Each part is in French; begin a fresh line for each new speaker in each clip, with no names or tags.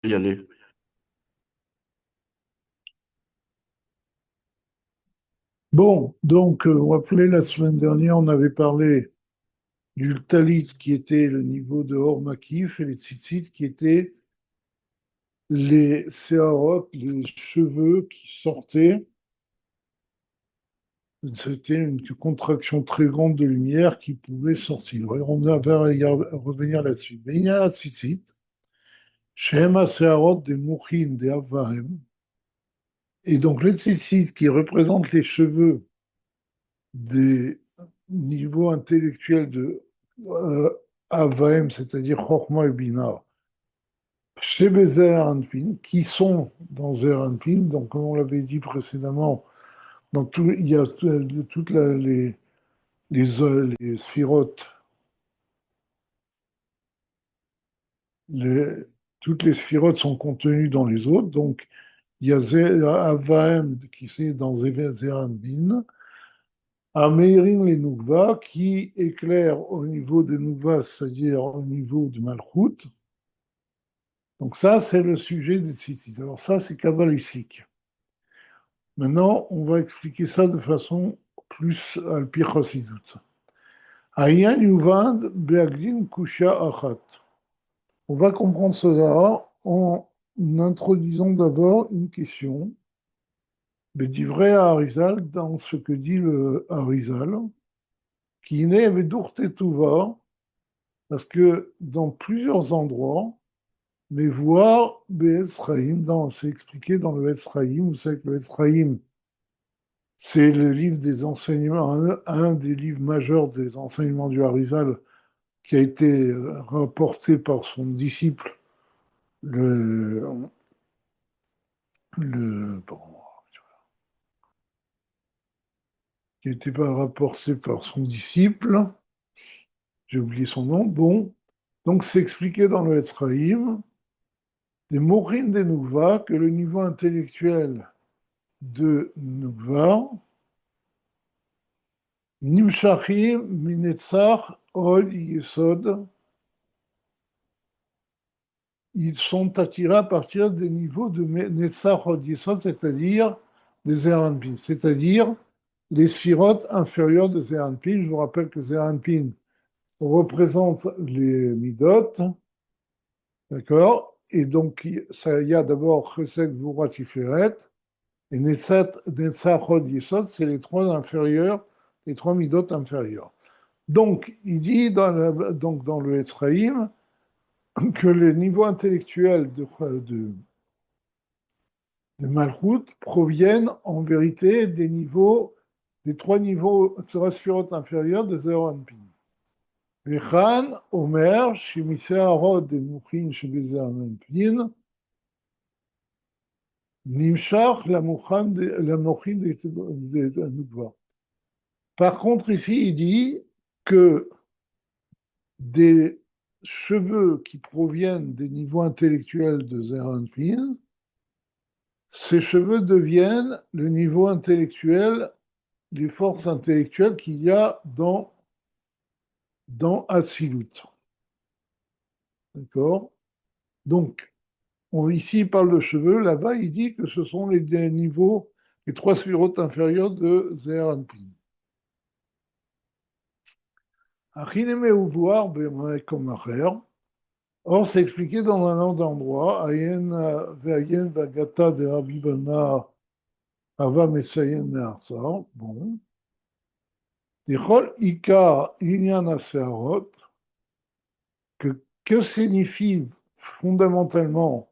y aller.
Bon, donc, vous vous rappelez, la semaine dernière, on avait parlé du talit qui était le niveau de Or Makif et les tzitzit qui étaient les séharotes, les cheveux qui sortaient. C'était une contraction très grande de lumière qui pouvait sortir. Et on va revenir là-dessus. Mais il y a un tzitzit, Shema Seharot des Mouchin, des Avahem. Et donc, les tzitzit qui représentent les cheveux des niveaux intellectuels de euh, Avaim, c'est-à-dire Chorma et Bina, chez Bézer Anpin, qui sont dans Zer Anpin, donc comme on l'avait dit précédemment, il y a toutes les sphirotes, les- toutes les sphirotes sont contenues dans les autres, donc il y a Avaim qui est dans Zer Anpin, Ameirin les Nougva, qui éclaire au niveau des Nougva, c'est-à-dire au niveau du Malchut. Donc ça, c'est le sujet des tzitzit. Alors ça, c'est kabbalistique. Maintenant, on va expliquer ça de façon plus al-pi chassidut. Ayan yuvad be'agdin kusha achat. On va comprendre cela en introduisant d'abord une question. Mais dit vrai à Harizal, dans ce que dit le Harizal, qui n'est Bedurtetouva, parce que dans plusieurs endroits, mais voir Be'ezraïm, c'est expliqué dans le Ezraïm, vous savez que le Ezraïm, c'est le livre des enseignements, un des livres majeurs des enseignements du Harizal, qui a été rapporté par son disciple, le, bon, qui a été pas rapporté par son disciple, j'ai oublié son nom, bon, donc c'est expliqué dans le Ezraïm, des Mourines des Nougva, que le niveau intellectuel de Nougva, Nimshachim minetzach od yesod, ils sont attirés à partir des niveaux de Netzach od yesod, c'est-à-dire des Zeranpin, c'est-à-dire les sphirotes inférieures de Zeranpin. Je vous rappelle que Zeranpin représente les Midot, d'accord? Et donc, il y a d'abord Chesed, Gvura, Tiferet, et Netzach od yesod, c'est les trois inférieurs, les trois Midot inférieurs. Donc, il dit donc dans le Ephraïm que les niveaux intellectuels de Malchut proviennent en vérité des trois niveaux Sphirot inférieurs de Zeranpin. Vechan, Omer, Shemiseharot de Mouchin Shebezeranpin, Nimshach, la Mouchin de Nukva. Par contre, ici, il dit que des cheveux qui proviennent des niveaux intellectuels de Zeranpin, ces cheveux deviennent le niveau intellectuel, les forces intellectuelles qu'il y a dans Atsilut. D'accord? Donc, ici, il parle de cheveux, là-bas, il dit que ce sont les niveaux, les trois sphirotes inférieures de Zeranpin. Achineme voir comme acher. Or, c'est expliqué dans un autre endroit, Ayen ve'ayen bagata de Rabbi Bana Ava Mesayen Me'arsa. Bon. Dichol Ika Inyan Asearot. Que signifient fondamentalement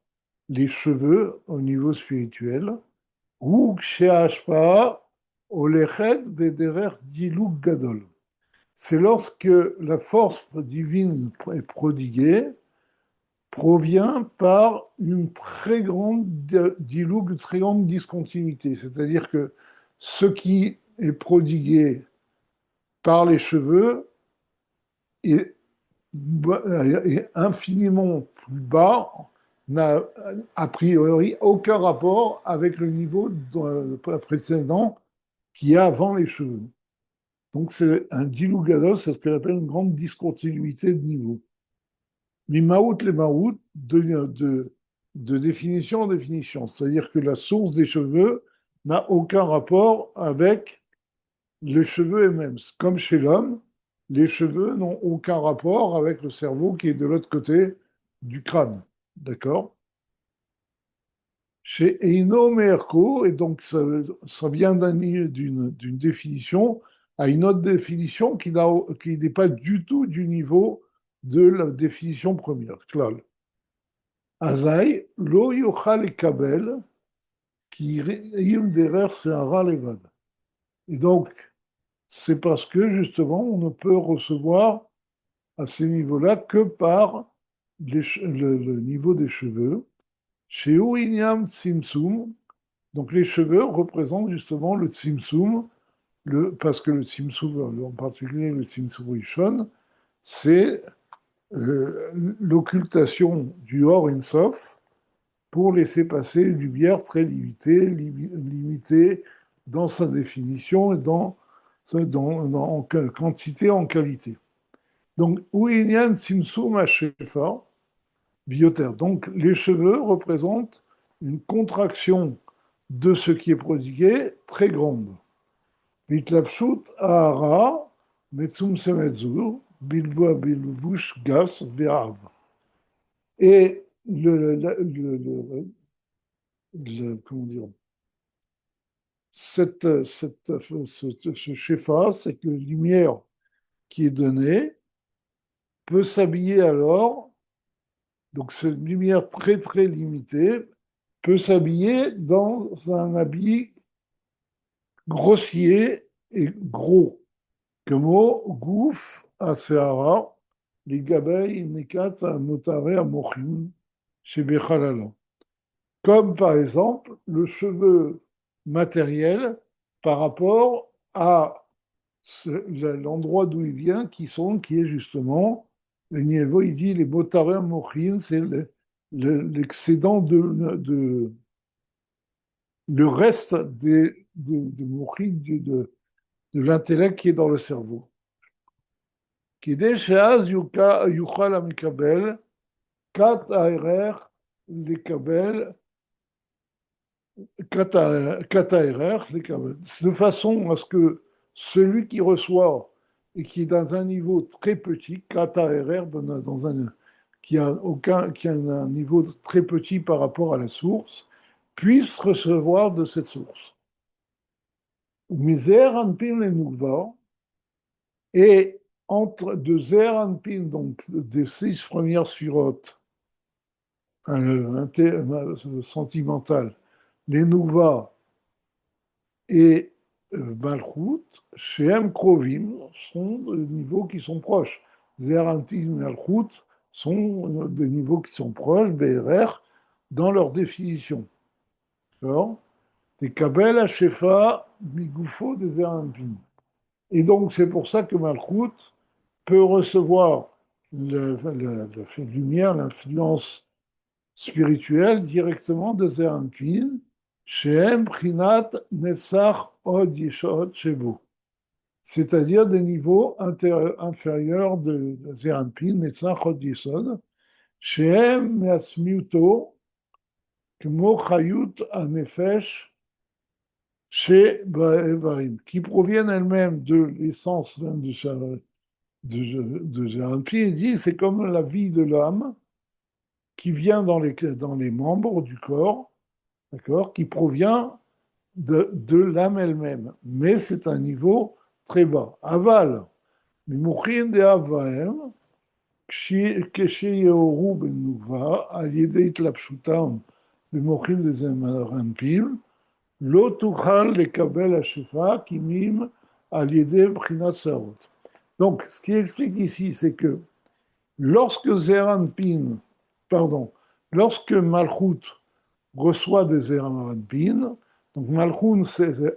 les cheveux au niveau spirituel? Ou Ksheashpa Olechet Bederer Diluk Gadol. C'est lorsque la force divine est prodiguée, provient par une très grande dilouk, une très grande discontinuité. C'est-à-dire que ce qui est prodigué par les cheveux est, est infiniment plus bas, n'a a priori aucun rapport avec le niveau précédent qu'il y a avant les cheveux. Donc c'est un dilougados, c'est ce qu'on appelle une grande discontinuité de niveau. Mimaout les maout, de définition en définition. C'est-à-dire que la source des cheveux n'a aucun rapport avec les cheveux eux-mêmes. Comme chez l'homme, les cheveux n'ont aucun rapport avec le cerveau qui est de l'autre côté du crâne. D'accord? Chez Eino Merco, et donc ça vient d'une définition à une autre définition qui n'est pas du tout du niveau de la définition première. Klal. Azaï, lo yochal kabel, qui im derer se'ara levad. Et donc, c'est parce que justement, on ne peut recevoir à ces niveaux-là que par le niveau des cheveux. Chez Ouinyam Tsimtsum, donc les cheveux représentent justement le Tsimtsum, parce que le Tsimtsum, en particulier le Tsimtsum Rishon, c'est l'occultation du Or Ensof pour laisser passer une lumière très limitée dans sa définition et en quantité, en qualité. Donc, Ouinyan Simsum Hashefa, bioter. Donc, les cheveux représentent une contraction de ce qui est prodigué très grande. Vitlapshut Ahara, Metsum Semedzur, Bilvoa Bilvush Gas Ve'av. Et comment dire, ce shefa, cette lumière qui est donnée, peut s'habiller alors, donc cette lumière très très limitée, peut s'habiller dans un habit grossier et gros, comme Gouf, Aseara, les Gabay, Nekat, Motare, Amochim, chez Bechalala. Comme par exemple le cheveu matériel par rapport à l'endroit d'où il vient, qui est justement, le niveau, il dit les Motare, Amochim, c'est l'excédent le reste de l'intellect qui est dans le cerveau. כדי שאז יוכל המקבל כת הערך לקבל, de façon à ce que celui qui reçoit et qui est dans un niveau très petit, qui a un niveau très petit par rapport à la source, puisse recevoir de cette source. Miser anpin le nukva, et entre de Zer Anpin, donc des 6 premières sphirotes sentimentales, les Nouva et Malchut, chez M. Krovim, sont des niveaux qui sont proches. Zer Anpin et Malchut sont des niveaux qui sont proches, BRR, dans leur définition. Alors, des Kabel à Shefa, Migoufo, des Zer Anpin. Et donc, c'est pour ça que Malchut peut recevoir la lumière, l'influence spirituelle directement de Zeranpin, Shem Prinat Netzach Od Yeshod Shebo, c'est-à-dire des niveaux inférieurs de Zeranpin, Netzach Od Yeshod, Shem Measmiuto, Kmo Chayut Anefesh, chez Baevarim, qui proviennent elles-mêmes de l'essence même de Géraldine, il dit c'est comme la vie de l'âme qui vient dans les membres du corps, d'accord, qui provient de l'âme elle-même. Mais c'est un niveau très bas. Aval, Mimouchin de Avaem, כשיאורו בנובה על ידי התלבשותם במוחים דזמרנפים, לא תוכל לקבל השפעה קימים על ידי בחינת שערות. Donc, ce qui explique ici, c'est que lorsque Zeranpin, pardon, lorsque Malchut reçoit des Zeranpin, donc Malchut,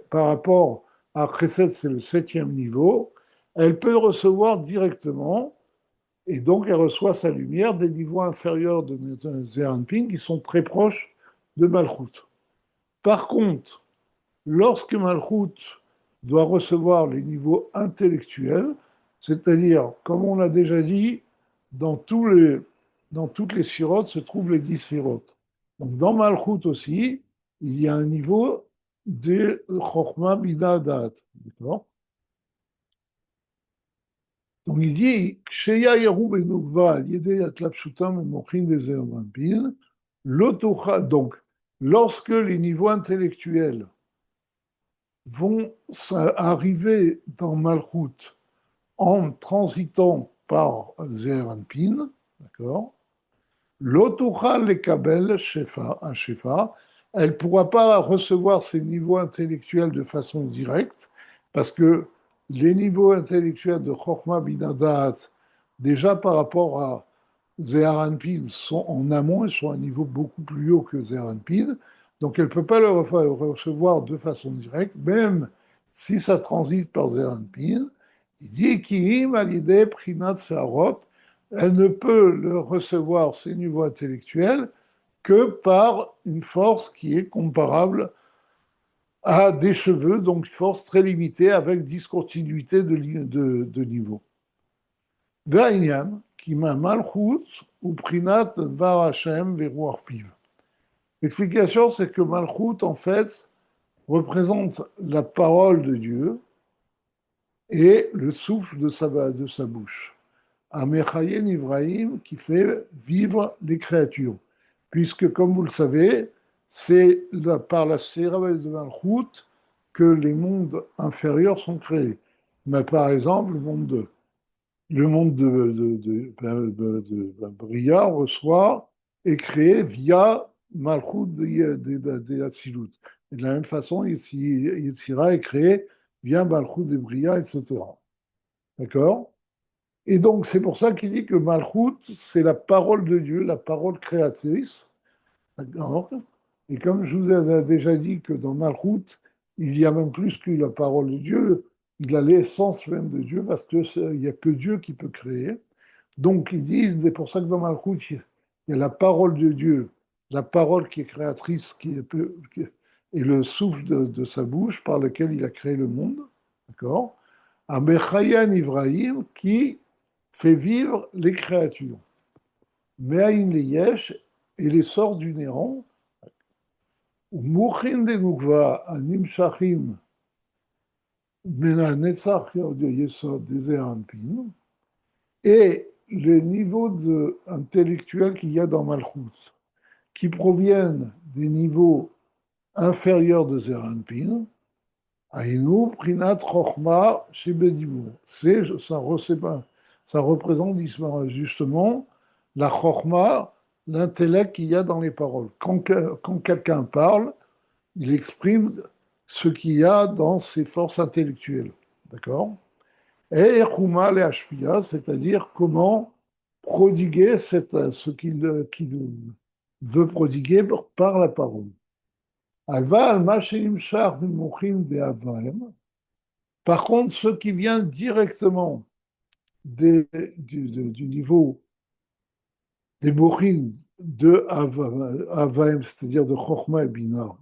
par rapport à Chesed, c'est le 7e niveau, elle peut recevoir directement, et donc elle reçoit sa lumière des niveaux inférieurs de Zeranpin qui sont très proches de Malchut. Par contre, lorsque Malchut doit recevoir les niveaux intellectuels, c'est-à-dire, comme on l'a déjà dit, dans toutes les sirotes se trouvent les 10 sirotes. Donc dans Malchut aussi, il y a un niveau de Chokhmah Bina Da'at. D'accord? Donc il dit, Ksheya Yeru Benukva, al Yedei Atlapshutam et Mochin des Eomampin, l'Otocha, donc lorsque les niveaux intellectuels vont arriver dans Malchut en transitant par Zeranpin, d'accord? L'Otuchal les Kabel, Shefa, un Shefa, elle ne pourra pas recevoir ces niveaux intellectuels de façon directe, parce que les niveaux intellectuels de Chokhmah Binadat, déjà par rapport à Zeranpin, sont en amont et sont à un niveau beaucoup plus haut que Zeranpin, donc elle ne peut pas le recevoir de façon directe, même si ça transite par Zeranpin. Il dit Kiim alideh prinat sarot, elle ne peut le recevoir, ces niveaux intellectuels, que par une force qui est comparable à des cheveux, donc une force très limitée avec discontinuité de niveau. Ve'inyan, qui m'a malchut ou prinat var Hashem veruach piv. L'explication, c'est que malchut, en fait, représente la parole de Dieu et le souffle de sa bouche. Amechayen Ibrahim qui fait vivre les créatures. Puisque, comme vous le savez, c'est par la cérébelle de Malchut que les mondes inférieurs sont créés. Mais par exemple, le monde de Bria reçoit, est créé via Malchut des Hatzilut. Et de la même façon, Yetzira est créé via Malchut des Bria, etc. D'accord? Et donc, c'est pour ça qu'il dit que Malchut, c'est la parole de Dieu, la parole créatrice. D'accord. Et comme je vous ai déjà dit que dans Malchut, il y a même plus que la parole de Dieu, il a l'essence même de Dieu, parce qu'il n'y a que Dieu qui peut créer. Donc, ils disent, c'est pour ça que dans Malchut, il y a la parole de Dieu, la parole qui est créatrice, et le souffle de sa bouche par lequel il a créé le monde. D'accord? Abechayan Ibrahim, qui fait vivre les créatures. Me'aïn les yesh, et les sorts du néant, ou mouchin de nukva, anim shachim, mena netzach de yesod, des Anpin, et les niveaux intellectuels qu'il y a dans Malchut, qui proviennent des niveaux inférieurs de Zeranpin, Aïnou, Prinat, Chochma, Shebedibur. Ça représente justement la Chochma, l'intellect qu'il y a dans les paroles. Quand quelqu'un parle, il exprime ce qu'il y a dans ses forces intellectuelles. D'accord? Et Echuma le Hashpia, c'est-à-dire comment prodiguer ce qu'il veut prodiguer par la parole. Alva al-Mashinim Shach Mimochin de Avaim. Par contre, ce qui vient directement du niveau des Mochin de Avaim, c'est-à-dire de Chochma et Bina,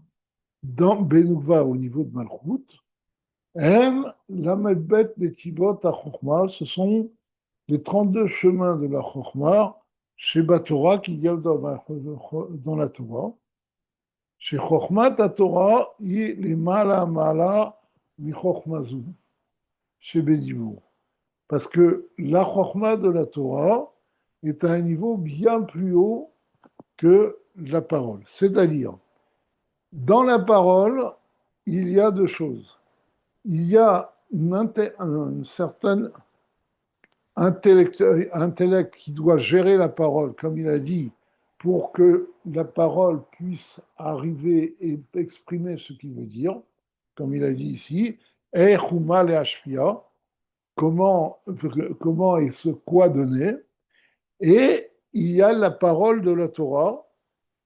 dans Benukva au niveau de Malchut, M, la Medbet des Tivot à Chochma, ce sont les 32 chemins de la Chochma chez Batora qui y a dans la Torah. Chez Chochmat à Torah, il est mala mala mi Chochmazu, chez Bedibur. Parce que la Chochma de la Torah est à un niveau bien plus haut que la parole. C'est-à-dire, dans la parole, il y a deux choses. Il y a une certaine intellect qui doit gérer la parole, comme il a dit, pour que la parole puisse arriver et exprimer ce qu'il veut dire, comme il a dit ici, Echuma le Hashpia, comment et ce quoi donner, et il y a la parole de la Torah,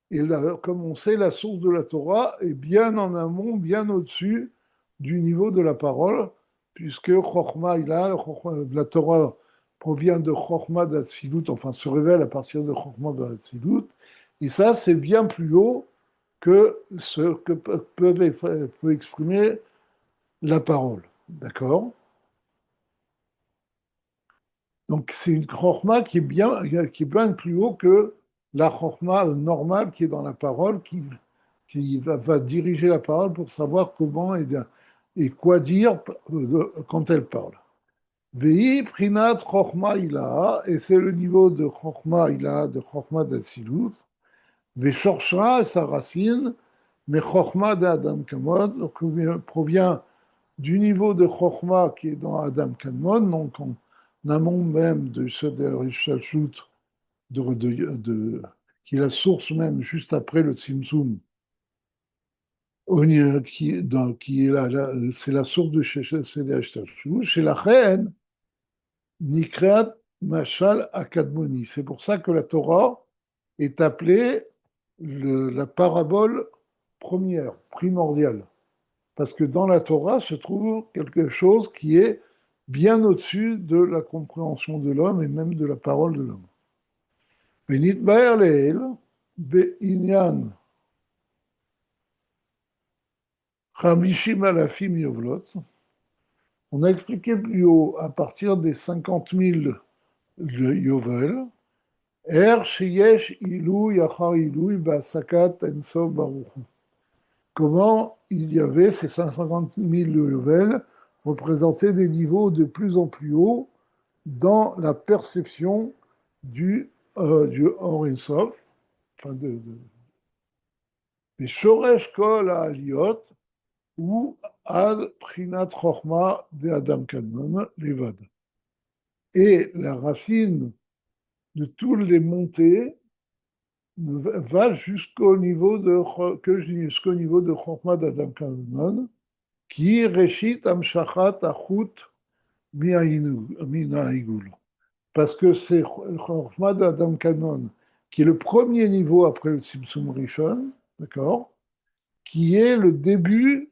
et comme on sait, la source de la Torah est bien en amont, bien au-dessus du niveau de la parole, puisque Chochma, la Torah provient de Chochma d'Atsilut, enfin se révèle à partir de Chochma d'Atsilut, et ça c'est bien plus haut que ce que peut exprimer la parole. D'accord? Donc c'est une Chochma qui est bien plus haut que la chorma normale qui est dans la parole, qui va diriger la parole pour savoir comment et quoi dire quand elle parle. Vei prinat chorma ilaha, et c'est le niveau de chorma ilaha, de chorma d'atsilut. Veshorshra, sa racine, mais chorma d'Adam Kamod, donc provient du niveau de chorma qui est dans Adam Kadmon, donc en amont même de Seder Ishalshut, qui est la source même juste après le Tzimtzum, qui est c'est la source de Seder Ishalshut, chez la reine, Nikrat Mashal Akadmoni. C'est pour ça que la Torah est appelée la parabole première, primordiale. Parce que dans la Torah se trouve quelque chose qui est bien au-dessus de la compréhension de l'homme et même de la parole de l'homme. Benitbaer leel, be'inyan chamishim alafim yovlot. On a expliqué plus haut, à partir des 50 000 yovel, er sheyesh ilou yachar ilou ba'asakat ensof baruchu. Comment il y avait ces 150 000 yovel représentaient des niveaux de plus en plus hauts dans la perception du Or Insof, enfin des Shoresh Kol Aliot, ou Ad Prinat Chochma de Adam Kadmon, Levad. Et la racine de toutes les montées va jusqu'au niveau de Chochma d'Adam Kadmon, qui est Reshit Amshachat Achut Minaigul. Parce que c'est Chochma d'Adam Kadmon, qui est le premier niveau après le Tzimtzum Rishon, d'accord, qui est le début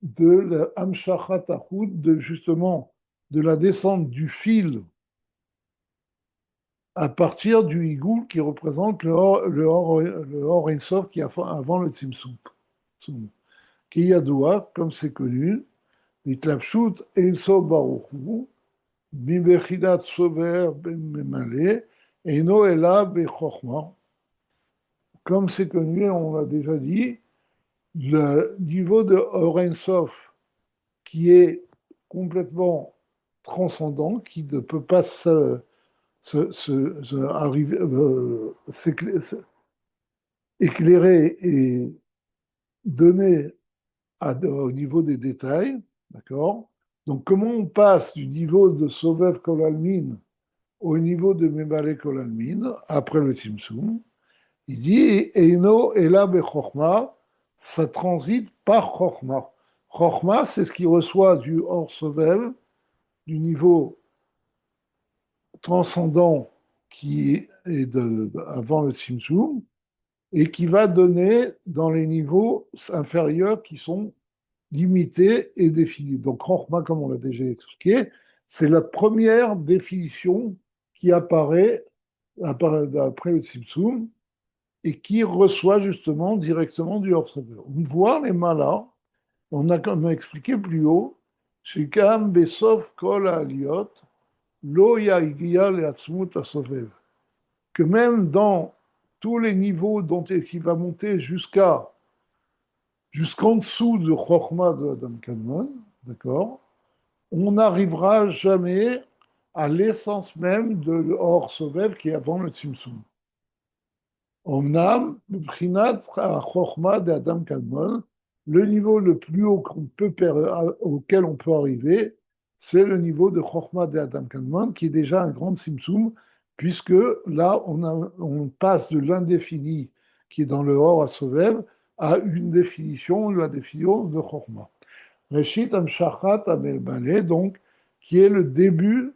de la Hamshachat Achut, de justement de la descente du fil à partir du Higoul qui représente le Or Ein Sof qui est avant le Tzimtzum. Qui Yadoua, comme c'est connu, Mitlapshut Ein Sof Baruch Hu, Mibechidat Sover Ben Memale, Eino Ela Bechorma. Comme c'est connu, on l'a déjà dit, le niveau de Or Sof qui est complètement transcendant, qui ne peut pas arriver, éclairer et donner au niveau des détails, d'accord. Donc, comment on passe du niveau de Sovev Kolalmin au niveau de Memale Kolalmin après le Tzimtzum? Il dit Eino Ela Bechorma, ça transite par Chorma. Chorma, c'est ce qui reçoit du Or Sovev, du niveau transcendant qui est avant le Tzimtzum, et qui va donner dans les niveaux inférieurs qui sont limités et définis. Donc, Chorma, comme on l'a déjà expliqué, c'est la première définition qui apparaît après le Tzimtzum et qui reçoit justement directement du Or-Sover. On voit les malas, comme on a expliqué plus haut, chez Kam Besov Kol Aliot, Lo Yagiya Leatzmut Asovev, que même dans tous les niveaux dont il va monter jusqu'en dessous de Chochma de Adam Kadmon, d'accord, on n'arrivera jamais à l'essence même de l'Or Sovev qui est avant le Tzimtzum. Omnam, B'chinat Chochma de Adam Kadmon, le niveau le plus haut auquel on peut arriver, c'est le niveau de Chochma de Adam Kadmon, qui est déjà un grand Tzimtzum, puisque là, on passe de l'indéfini, qui est dans le Or à Sovev, à une définition, la définition de Chochma. Reshit Amshachat Amel Balé, donc, qui est le début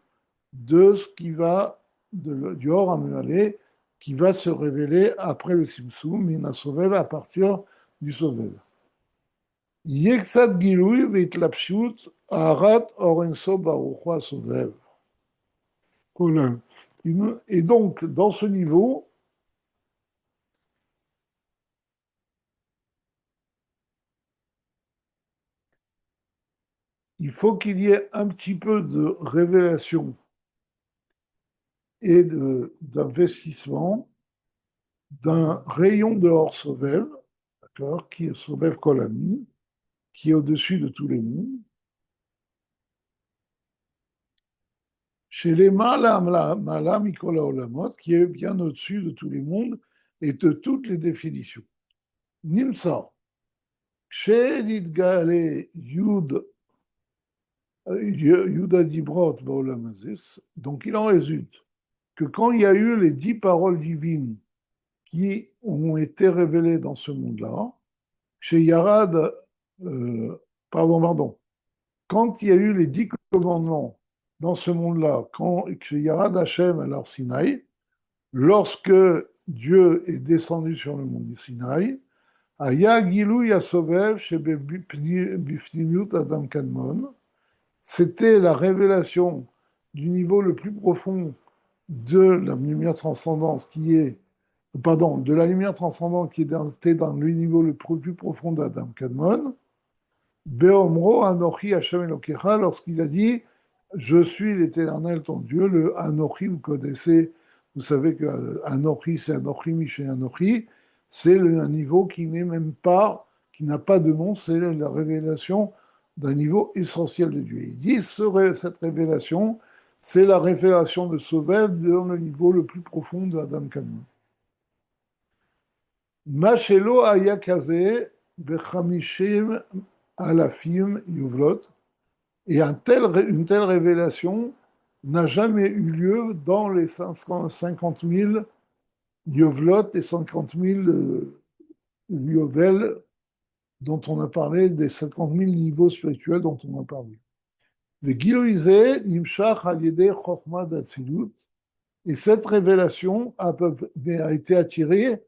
de ce qui va, du Or Amel qui va se révéler après le Tzimtzum, Mina Sovev, à partir du Sovev. Yeksat Gilouy Veitlapshut Aharat Orenso Baruchua Sovev. Et donc, dans ce niveau, il faut qu'il y ait un petit peu de révélation et d'investissement d'un rayon de Or Sovev, d'accord, qui est Sovev Kolamim, qui est au-dessus de tous les mondes, chez les Mala Mikola Olamot, qui est bien au-dessus de tous les mondes et de toutes les définitions. Nimsa, chez Nidgale Yud, Yuda Dibrot Baolamazis, donc il en résulte que quand il y a eu les 10 paroles divines qui ont été révélées dans ce monde-là, chez Yarad, pardon, quand il y a eu les 10 commandements dans ce monde-là, quand chez Yarad Hashem alors Sinaï, lorsque Dieu est descendu sur le mont du Sinaï, Aya Gilou Yasovev chez Bifnimiut Adam Kadmon, c'était la révélation du niveau le plus profond de la lumière transcendante qui est, pardon, de la lumière transcendante qui était dans le niveau le plus profond d'Adam Kadmon, Beomro Anochi Hashem Elokecha, lorsqu'il a dit je suis l'Éternel ton Dieu, le Anochi, vous connaissez, vous savez que Anochi, c'est Anochi, Miché Anochi, c'est un niveau qui n'est même pas, qui n'a pas de nom, c'est la révélation d'un niveau essentiel de Dieu. Il dit cette révélation, c'est la révélation de Sovev dans le niveau le plus profond de Adam Kadmon. Machelo Ayakaze Bechamishim Alafim Yuvlot, et une telle révélation n'a jamais eu lieu dans les 50 000 Yovlot et 50 000 Yovel dont on a parlé, des 50 000 niveaux spirituels dont on a parlé. Et cette révélation a été attirée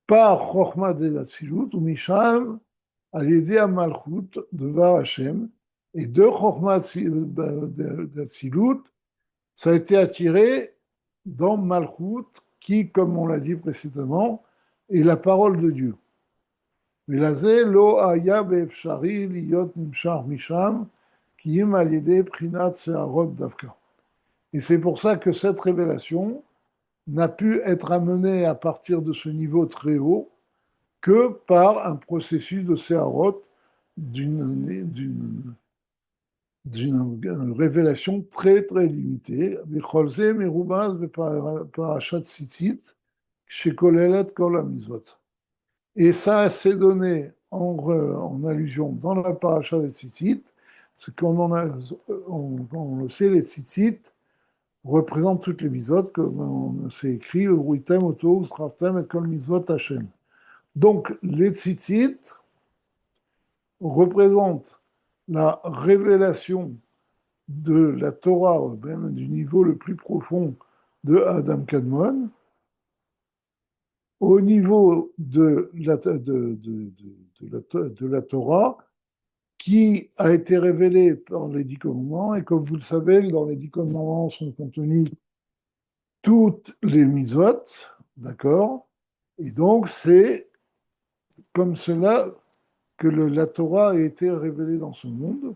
par Chochma d'Atzilut ou Misham al-Yedei Malchut de Hashem, et de Chochma d'Atzilut, ça a été attiré dans Malchut, qui, comme on l'a dit précédemment, est la parole de Dieu. ולזה לא היה באפשרי להיות נמשך משם, כי אם על ידי בחינת שערות דווקא. Et c'est pour ça que cette révélation n'a pu être amenée à partir de ce niveau très haut que par un processus de séharot d'une révélation très très limitée. Vicholze merubaz parashat tzitzit, shekolelet kol hamizvot. Et ça s'est donné en allusion dans la paracha des tzitzit, ce on le sait, les tzitzit représentent toutes les mitzvot, comme c'est écrit, Uruitem, Oto, Ustraftem, et Kol mitzvot Hashem. Donc, les tzitzit représentent la révélation de la Torah, même du niveau le plus profond de Adam Kadmon, au niveau de la Torah, qui a été révélée par les 10 commandements, et comme vous le savez, dans les 10 commandements sont contenues toutes les mitzvot, d'accord? Et donc, c'est comme cela que la Torah a été révélée dans ce monde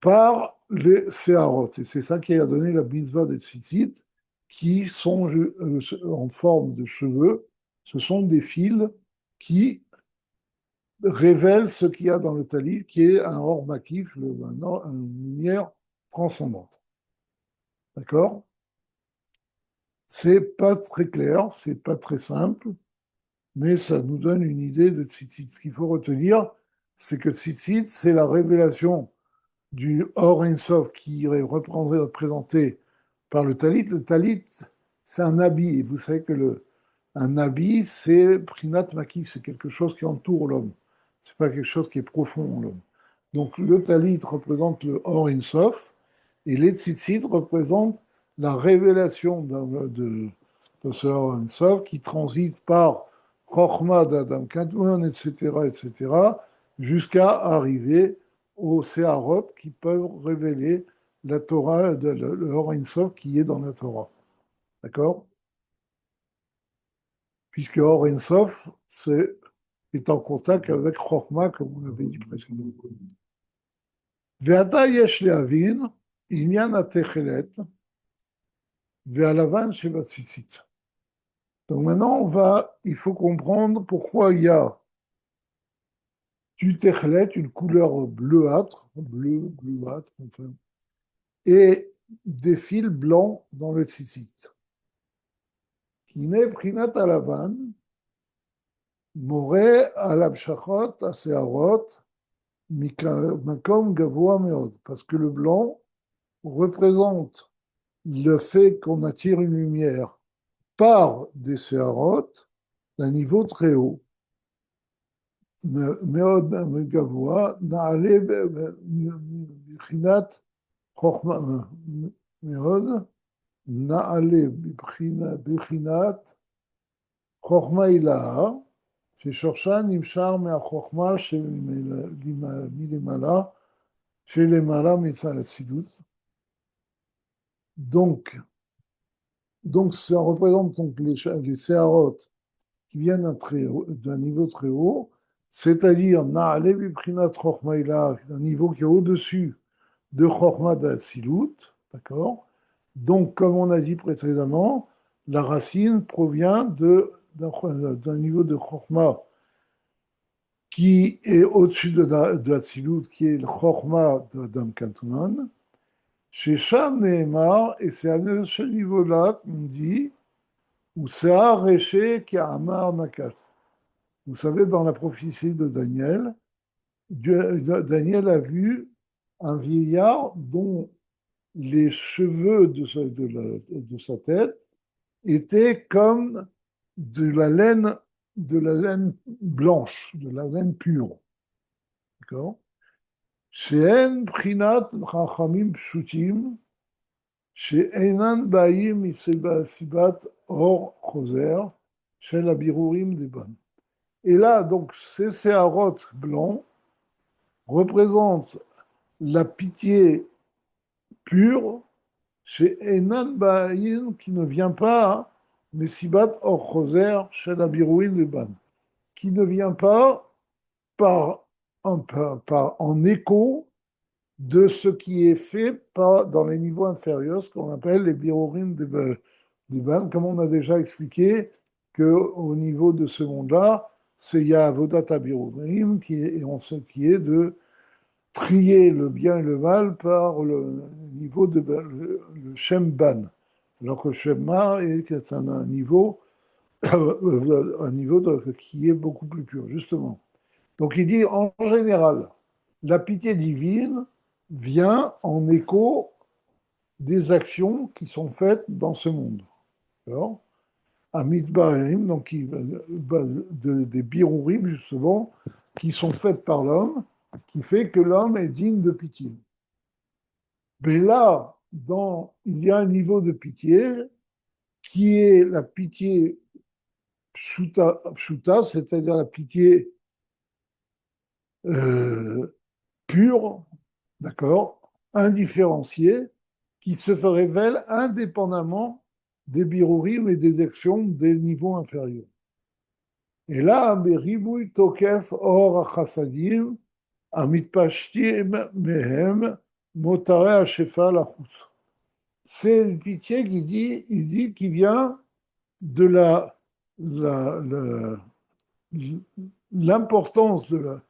par les Séharot. Et c'est ça qui a donné la mitzvah des tzitzit, qui sont en forme de cheveux. Ce sont des fils qui révèlent ce qu'il y a dans le talit, qui est un or makif, une lumière transcendante. D'accord? C'est pas très clair, c'est pas très simple, mais ça nous donne une idée de tzitzit. Ce qu'il faut retenir, c'est que tzitzit, c'est la révélation du Or Ein Sof qui est représenté par le talit. Le talit, c'est un habit. Et vous savez que un habit, c'est prinat makif, c'est quelque chose qui entoure l'homme. C'est pas quelque chose qui est profond en l'homme. Donc le talit représente le Or Ein Sof et les tzitzit représentent la révélation de ce Or Ein Sof qui transite par Chochma d'Adam Kadmon, etc., etc., jusqu'à arriver aux Séharot qui peuvent révéler la Torah, le Or Ein Sof qui est dans la Torah. D'accord? Puisque Or Ein Sof est en contact avec Chochma, comme on l'avait dit précédemment. ועתה יש להבין עניין התכלת והלבן שבציצית. Donc maintenant, il faut comprendre pourquoi il y a du terlet, une couleur bleuâtre, bleuâtre, enfin, et des fils blancs dans le tzitzit. Kine prinat alavan, more alabshachot, asearot, makom gavoa meod. Parce que le blanc représente le fait qu'on attire une lumière par des séarot d'un niveau très haut. מאוד גבוה, נעלה מבחינת חוכמה, מאוד נעלה בבחינת חוכמה הילאה, ששורשה נמשך מהחוכמה מלמעלה, שלמעלה מצד האצילות. Donc, donc, ça représente donc les séarotes qui viennent d'un niveau très haut, c'est-à-dire Na'ale Bibrinat Chochmaïla, un niveau qui est au-dessus de Chochma d'Atsilut, d'accord? Donc, comme on a dit précédemment, la racine provient d'un niveau de Chochma qui est au-dessus de Atsilut, qui est le Chochma d'Adam Kantunan. Chez Sham Nehemar, et c'est à ce niveau-là qu'on dit, ou Seah Reché qui a Amar Nakat. Vous savez, dans la prophétie de Daniel, Daniel a vu un vieillard dont les cheveux de sa tête étaient comme de la laine blanche, de la laine pure. D'accord? She'en prinat chachamim pshutim, she'enan ba'im sibat or choser, shel abirurim deban. Et là, donc, ces séarotes blancs représentent la pitié pure chez Enan Ba'in qui ne vient pas, Messibat Or Choser chez la Birouine de Ban, qui ne vient pas en écho de ce qui est fait dans les niveaux inférieurs, ce qu'on appelle les Birouines de Ban, comme on a déjà expliqué qu'au niveau de ce monde-là, il y a Avodat Abirourim, qui est de trier le bien et le mal par le niveau le Shem Ban. Alors que le Shema est un niveau, qui est beaucoup plus pur, justement. Donc il dit en général, la pitié divine vient en écho des actions qui sont faites dans ce monde. D'accord? Amit Barim, donc des birourim, justement, qui sont faites par l'homme, qui fait que l'homme est digne de pitié. Mais là, il y a un niveau de pitié qui est la pitié pshuta, c'est-à-dire la pitié euh, pure, d'accord, indifférenciée, qui se révèle indépendamment des birurim et des actions des niveaux inférieurs. Et là, Beribouy Tokef Or Chassadim, Amitpashtim Mehem, Motare Hashefa Lachus. C'est une pitié il dit, qui vient de l'importance de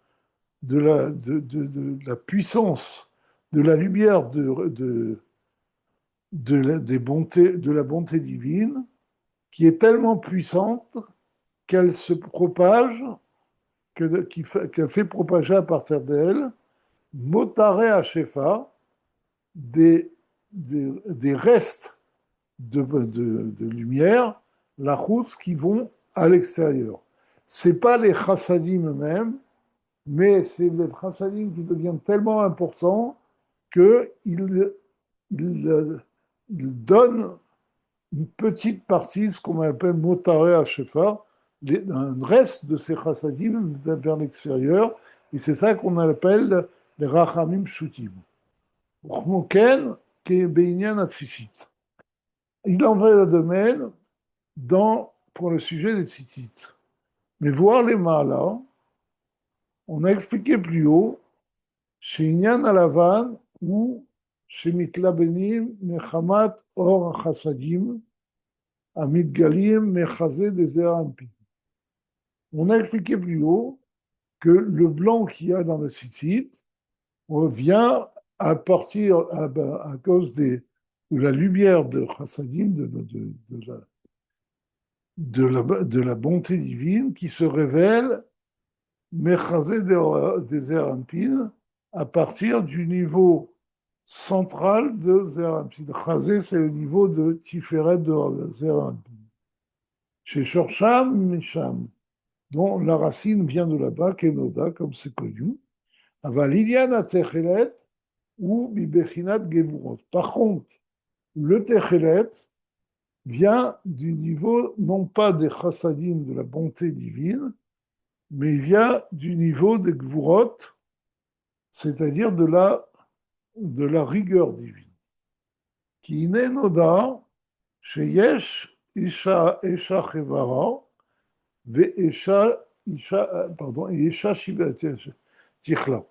la puissance, de la lumière, de la bonté divine, qui est tellement puissante qu'elle se propage, qu'elle fait propager à partir d'elle, motare à Shefa, des restes de lumière, la route qui vont à l'extérieur. Ce n'est pas les chassadim eux-mêmes, mais c'est les chassadim qui deviennent tellement importants qu'ils il donnent une petite partie, ce qu'on appelle motare à shefa, un reste de ces chassadim vers l'extérieur, et c'est ça qu'on appelle les rachamim shutim. Uchmoken ke beinyan atzitzit. Il en va de même pour le sujet des tzitzit. Mais voir les malas, on a expliqué plus haut, chez Inyan Alavan ou chez Mitlabenim Mechamat Or Chassadim, Amit Galim Mechazé des Anpin. On a expliqué plus haut que le blanc qu'il y a dans le tzitzit vient à partir, à cause de la lumière de Chassadim, de la bonté divine qui se révèle Mechazé des Zeranpin à partir du niveau central de Zeranpin. Chazé, c'est le niveau de Tiferet de Zeranpin. Chez Shorsham, Misham, dont la racine vient de là-bas, Kenoda, comme c'est connu. Aval Techelet ou Bibechinat Gevurot. Par contre, le Techelet vient du niveau, non pas des chassadim, de la bonté divine, mais il vient du niveau des Gvurot, c'est-à-dire de la rigueur divine. Qui nenoda, sheyesh isha esha chevara, ve isha shiva tichla.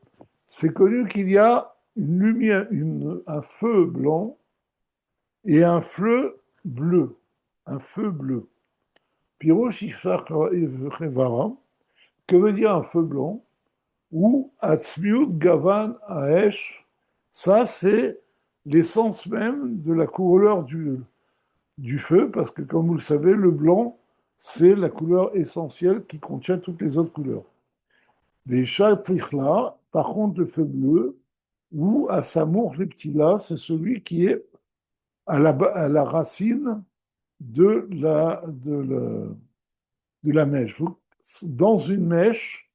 C'est connu qu'il y a une lumière, un feu blanc et un feu bleu. Un feu bleu. Pirosh isha chevara, que veut dire un feu blanc? Ou Atzmiut Gavan Aesh, ça c'est l'essence même de la couleur du feu, parce que comme vous le savez, le blanc, c'est la couleur essentielle qui contient toutes les autres couleurs. Des Trichla, par contre, le feu bleu, ou à Samour Leptila, c'est celui qui est à la racine de la mèche. Dans une mèche,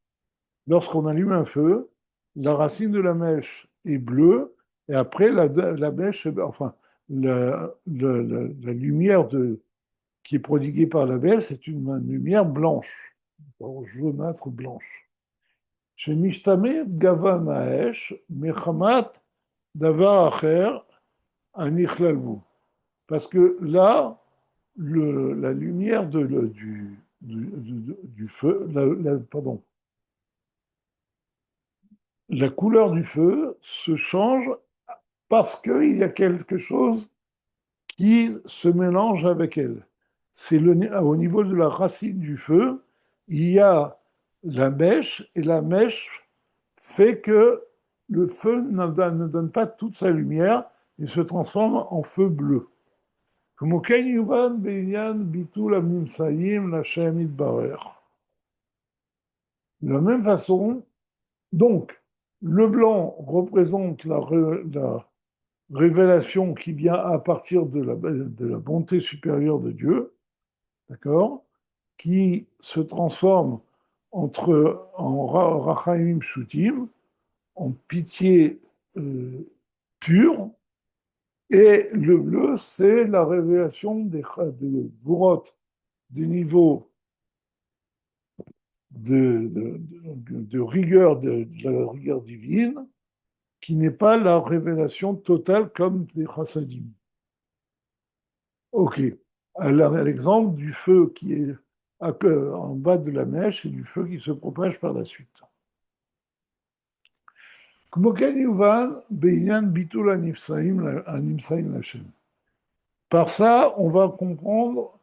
lorsqu'on allume un feu, la racine de la mèche est bleue, et après la mèche, enfin, la lumière qui est prodiguée par la mèche, c'est une lumière blanche, jaunâtre blanche. Chez Mishtamet Gavan Haesh, Mechamat Davar Acher, Anichlalu. Parce que là, la lumière du feu, pardon, la couleur du feu se change parce qu'il y a quelque chose qui se mélange avec elle. C'est au niveau de la racine du feu, il y a la mèche, et la mèche fait que le feu ne donne pas toute sa lumière, il se transforme en feu bleu. Comme Ken Yuvan Beinyan Bitul Amnim Saïm la Shemit Barer. De la même façon, donc, le blanc représente la révélation qui vient à partir de la bonté supérieure de Dieu, d'accord, qui se transforme en Rachaim Shutim, en pitié pure, et le bleu, c'est la révélation des Vurot, du niveau de rigueur, de la rigueur divine, qui n'est pas la révélation totale comme des chassadim. Ok. Alors, l'exemple du feu qui est en bas de la mèche et du feu qui se propage par la suite. Par ça, on va comprendre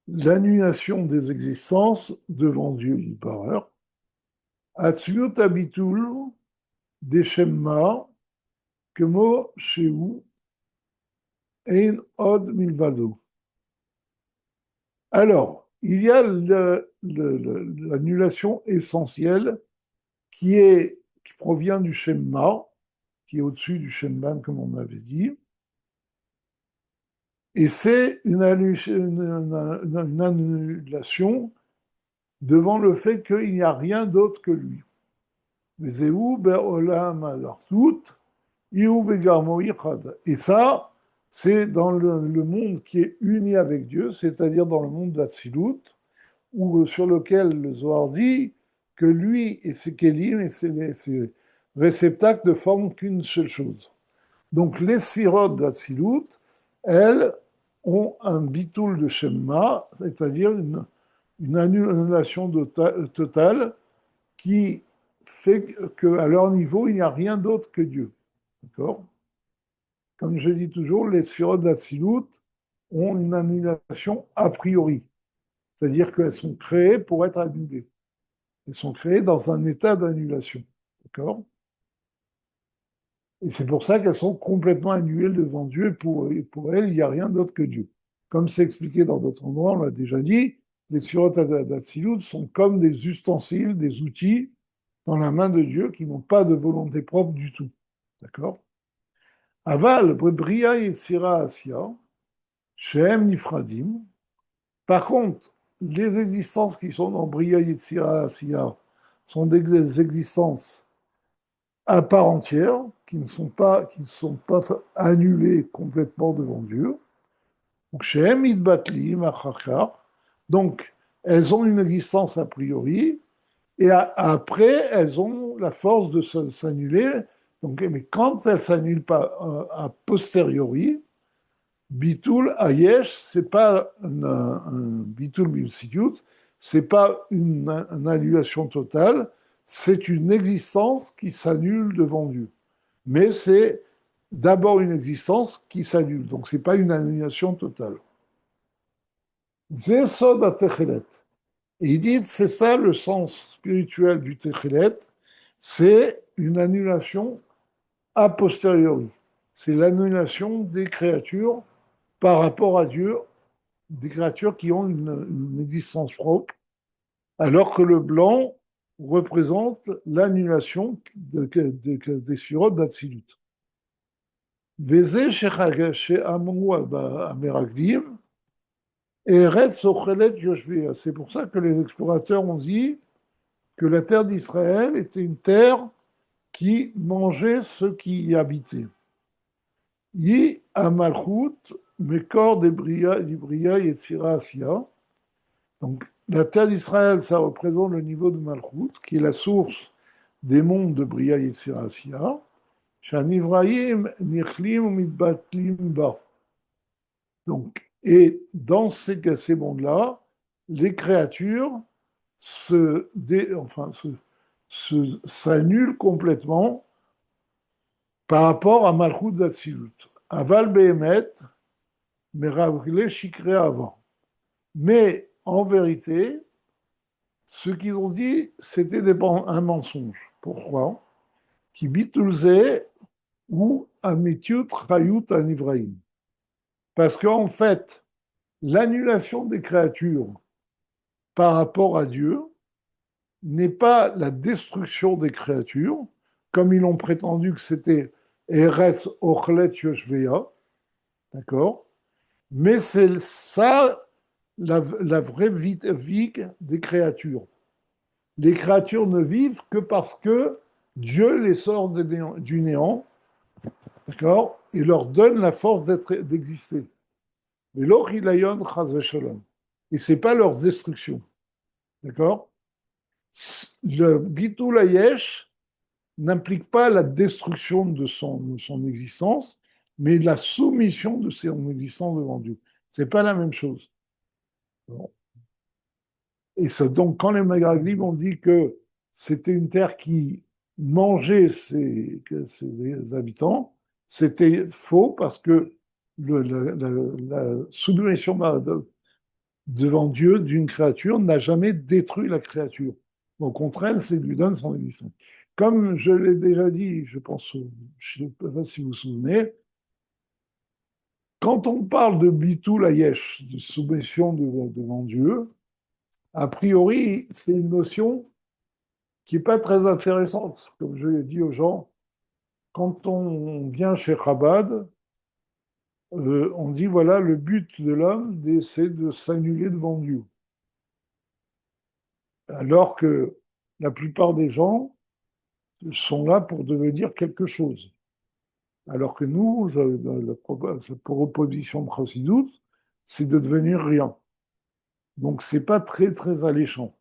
l'annulation des existences devant Dieu, il parle. Atzmiut abitul deshemma kemo sheu ein od milvado. Alors, il y a l'annulation essentielle qui provient du Shemma, qui est au-dessus du Shemban, comme on avait dit, et c'est une annulation devant le fait qu'il n'y a rien d'autre que lui. Et ça, c'est dans le monde qui est uni avec Dieu, c'est-à-dire dans le monde de la Tzilut, sur lequel le Zohar dit que lui et ses kélim et ses réceptacles ne forment qu'une seule chose. Donc les sphirotes d'Atsilut, elles, ont un bitoul de Shemma, c'est-à-dire une annulation totale qui fait qu'à leur niveau, il n'y a rien d'autre que Dieu. D'accord? Comme je dis toujours, les sphéroïdes d'Atsilut ont une annulation a priori. C'est-à-dire qu'elles sont créées pour être annulées. Elles sont créées dans un état d'annulation. D'accord? Et c'est pour ça qu'elles sont complètement annulées devant Dieu. Pour elles, il n'y a rien d'autre que Dieu. Comme c'est expliqué dans d'autres endroits, on l'a déjà dit, les sphéroïdes d'Atsilut sont comme des ustensiles, des outils dans la main de Dieu qui n'ont pas de volonté propre du tout. D'accord? Aval, Bria et Sira Asia, Shem Nifradim. Par contre, les existences qui sont dans Bria Yetzira Asiya sont des existences à part entière, qui ne sont pas annulées complètement devant Dieu. Donc, Shem Idbatli, Machachar. Donc, elles ont une existence a priori, et après, elles ont la force de s'annuler. Donc, mais quand elles ne s'annulent pas a posteriori, Bitul Ayesh, c'est pas un Bitul Mimsiyut, c'est pas une annulation totale, c'est une existence qui s'annule devant Dieu. Mais c'est d'abord une existence qui s'annule, donc c'est pas une annulation totale. Zesod à Techelet. Et il dit, c'est ça le sens spirituel du Techelet, c'est une annulation a posteriori. C'est l'annulation des créatures par rapport à Dieu, des créatures qui ont une existence propre, alors que le blanc représente l'annulation des sphirotes d'Atsilut. Veze chez Amou Ameraglim, et Retz Ochelet Yoshvea. C'est pour ça que les explorateurs ont dit que la terre d'Israël était une terre qui mangeait ceux qui y habitaient. Yi Amalchut, Mekor d'Ibria Yetzira Asia. Donc, la terre d'Israël, ça représente le niveau de Malchut, qui est la source des mondes de Bria Yetzira Asia. Shanivraim Nichlim Mitbatlim Ba. Donc, et dans ces mondes-là, les créatures s'annulent complètement par rapport à Malchut d'Atsilut. Aval Behemet, Meravile Shikre avant. Mais en vérité, ce qu'ils ont dit, c'était un mensonge. Pourquoi? Qui bitulze ou amitiut chayut anivraim. Parce qu'en fait, l'annulation des créatures par rapport à Dieu n'est pas la destruction des créatures, comme ils ont prétendu que c'était Eres Ochlet Yoshvea, d'accord? Mais c'est ça la vraie vie des créatures. Les créatures ne vivent que parce que Dieu les sort du néant, d'accord, et leur donne la force d'exister. Mais l'ochilayon chas v'shalom. Et c'est pas leur destruction, d'accord. Le bitul hayesh n'implique pas la destruction de son existence, mais la soumission de son existence devant Dieu. C'est pas la même chose. Et donc, quand les Maghrebis ont dit que c'était une terre qui mangeait ses habitants, c'était faux parce que la soumission devant Dieu d'une créature n'a jamais détruit la créature. Au contraire, c'est lui donne son existence. Comme je l'ai déjà dit, je pense, je ne sais pas si vous vous souvenez, quand on parle de bitul hayesh, de soumission devant Dieu, a priori, c'est une notion qui n'est pas très intéressante. Comme je l'ai dit aux gens, quand on vient chez Chabad, on dit voilà, le but de l'homme, c'est de s'annuler devant Dieu. Alors que la plupart des gens sont là pour devenir quelque chose. Alors que nous, la proposition de Chassidut, c'est de devenir rien. Donc, c'est pas très, très alléchant.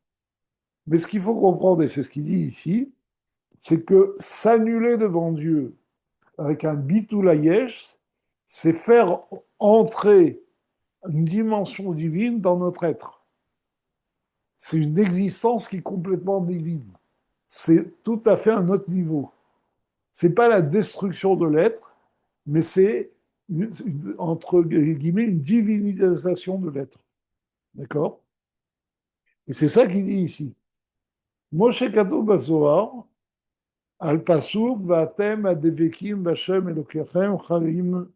Mais ce qu'il faut comprendre, et c'est ce qu'il dit ici, c'est que s'annuler devant Dieu avec un bitulayesh, c'est faire entrer une dimension divine dans notre être. C'est une existence qui est complètement divine. C'est tout à fait un autre niveau. C'est pas la destruction de l'être, mais c'est, entre guillemets, une divinisation de l'être. D'accord? Et c'est ça qu'il dit ici. Moshe Katou Bazoar, Al Pasuk, Vatem Adevekim Bashem Elokechem Chalim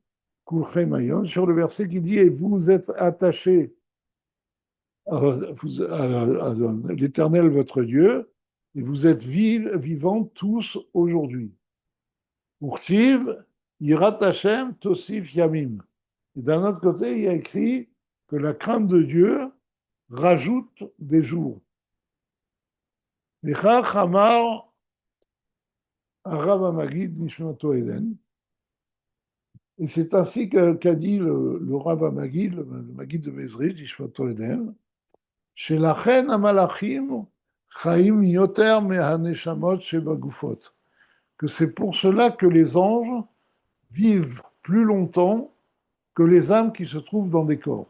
Kulchem Ayon, sur le verset qui dit, et vous êtes attachés à l'Éternel votre Dieu, et vous êtes vivants tous aujourd'hui. Ursiv, Yirat Hashem Tosif Yamim. Et d'un autre côté, il y a écrit que la crainte de Dieu rajoute des jours. Nechach Hamar Arav Amagid Nishmato Eden. Et c'est ainsi qu'a dit le Rav Amagid, le Magid de Mezrich, Nishmato Eden, chez la reine Amalachim, Chaim Yoter Mehaneshamot Shebagufot. Que c'est pour cela que les anges vivent plus longtemps que les âmes qui se trouvent dans des corps.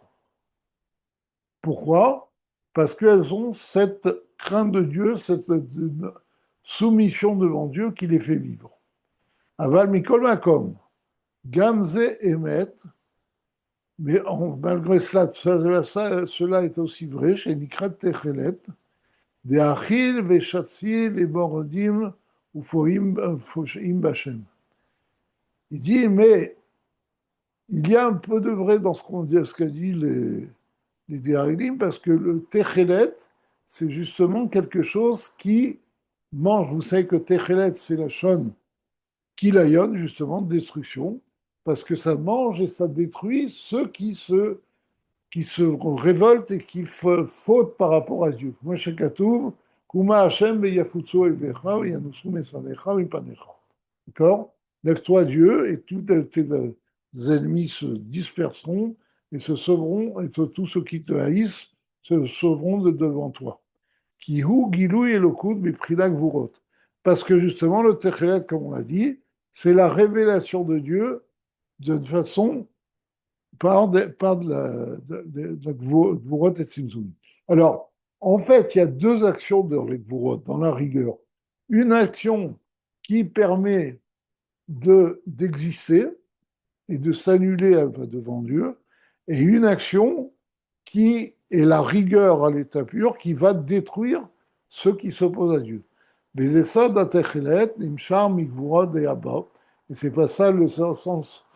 Pourquoi? Parce qu'elles ont cette crainte de Dieu, cette soumission devant Dieu qui les fait vivre. Aval Mikol Makom, Gamze Emet, mais malgré cela, cela est aussi vrai chez Nikrat Techelet, des Achil, Veshatsil, et Borodim, ou Foshim Bachem. Il dit, mais il y a un peu de vrai dans ce qu'a dit les Déharim, parce que le Techelet, c'est justement quelque chose qui mange. Vous savez que Techelet, c'est la chaîne qui layonne, justement, de destruction, parce que ça mange et ça détruit ceux qui se révoltent et qui fautent par rapport à Dieu. Moi, chez Katoum, Kuma Hashem veyafutso evecha veyanusu mesanecha mipanecha. D'accord? Lève-toi Dieu et tous tes ennemis se disperseront et se sauveront, et tous ceux qui te haïssent se sauveront devant toi. Kihu gilou elokut mipridak vurot. Parce que justement, le Techelet, comme on l'a dit, c'est la révélation de Dieu de façon par de la Gvurot et Tzimtzum. Alors, en fait, il y a deux actions dans les Gvurot, dans la rigueur. Une action qui permet d'exister et de s'annuler devant Dieu, et une action qui est la rigueur à l'état pur, qui va détruire ceux qui s'opposent à Dieu. Et c'est pas ça le sens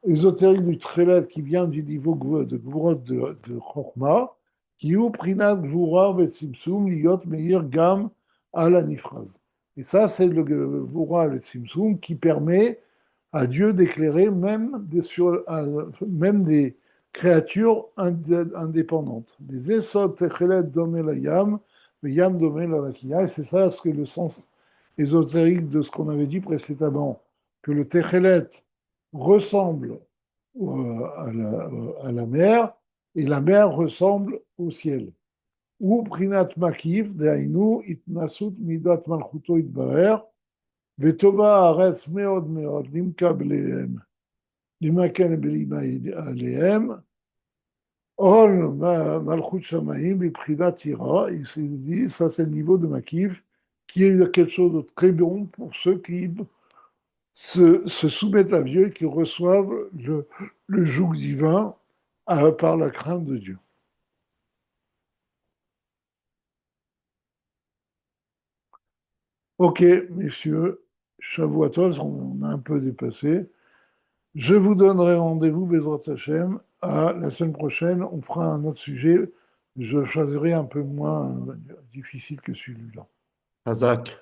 ésotérique du Tchelet qui vient du niveau de Gvurot de Chokma, qui ou Prinat Gvura Vetzimtzum Liot Meir Gam Ala Nifrad. Et ça, c'est le Gvura Vetzimtzum qui permet à Dieu d'éclairer même des créatures indépendantes. Les Esot Techelet Domé la Yam, le Yam Domé la Rakia, et c'est ça ce que le sens ésotérique de ce qu'on avait dit précédemment, que le Techelet ressemble à la mer et la mer ressemble au ciel. Ou Prinat Makif, Dehainu, Itnasut Midat Malchuto Itbaer, Vetova Aretz Meod Meod, Nimka Belehem, Nimaken Belima Alehem, Ol Malchut Shamaim, Biprinat Ira, il s'est dit, ça c'est le niveau de Makif, qui est quelque chose de très bon pour ceux qui se soumettent à Dieu et qui reçoivent le joug divin par la crainte de Dieu. Ok, messieurs, Shavuot, on a un peu dépassé. Je vous donnerai rendez-vous, Bezrat Hashem, à la semaine prochaine. On fera un autre sujet. Je choisirai un peu moins difficile que celui-là.
Hazak.